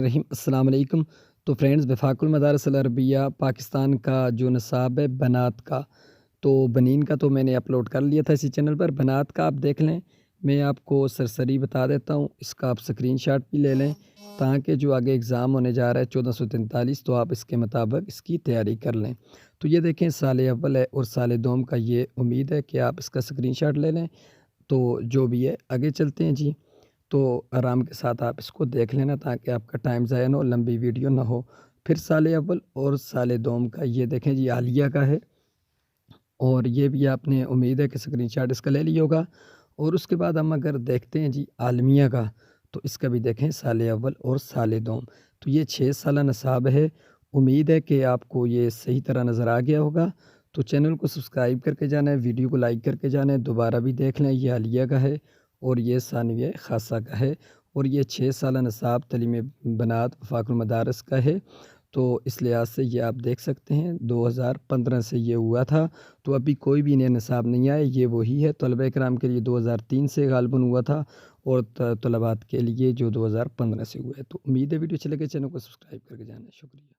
रहीम अस्सलाम वालेकुम। तो फ्रेंड्स, वफाकुल मदारिस अल अरबिया पाकिस्तान का जो निसाब है बनात का, तो बनीन का तो मैंने अपलोड कर लिया था इसी चैनल पर। बनात का आप देख लें, मैं आपको सरसरी बता देता हूँ, इसका आप स्क्रीनशॉट भी ले लें ताकि जो आगे एग्ज़ाम होने जा रहा है 1443, तो आप इसके मुताबिक इसकी तैयारी कर लें। तो ये देखें, साल अव्वल है और साल दोम का, ये उम्मीद है कि आप इसका स्क्रीनशॉट ले लें। तो जो भी है आगे चलते हैं जी। तो आराम के साथ आप इसको देख लेना ताकि आपका टाइम ज़ाया ना हो, लंबी वीडियो ना हो। फिर साल अव्वल और साल दोम का ये देखें जी, आलिया का है, और ये भी आपने उम्मीद है कि स्क्रीनशॉट इसका ले लिया होगा। और उसके बाद हम अगर देखते हैं जी आलमिया का, तो इसका भी देखें साल अव्वल और साल दोम। तो ये 6 साला निसाब है। उम्मीद है कि आपको ये सही तरह नज़र आ गया होगा। तो चैनल को सब्सक्राइब करके जाना है, वीडियो को लाइक करके जाना है, दोबारा भी देख लें। ये आलिया का है और ये सानविया ख़ासा का है, और ये 6 साला निसाब तलीम बनात वफाकुल मदारिस का है। तो इस लिहाज से ये आप देख सकते हैं 2015 से ये हुआ था। तो अभी कोई भी नया निसाब नहीं आया, ये वही है। तलबा इकराम के लिए 2003 से गालबन हुआ था, और तलबात के लिए जो 2015 से हुआ है। तो उम्मीद है वीडियो अच्छी लगे, चैनल को सब्सक्राइब करके जाना है। शुक्रिया।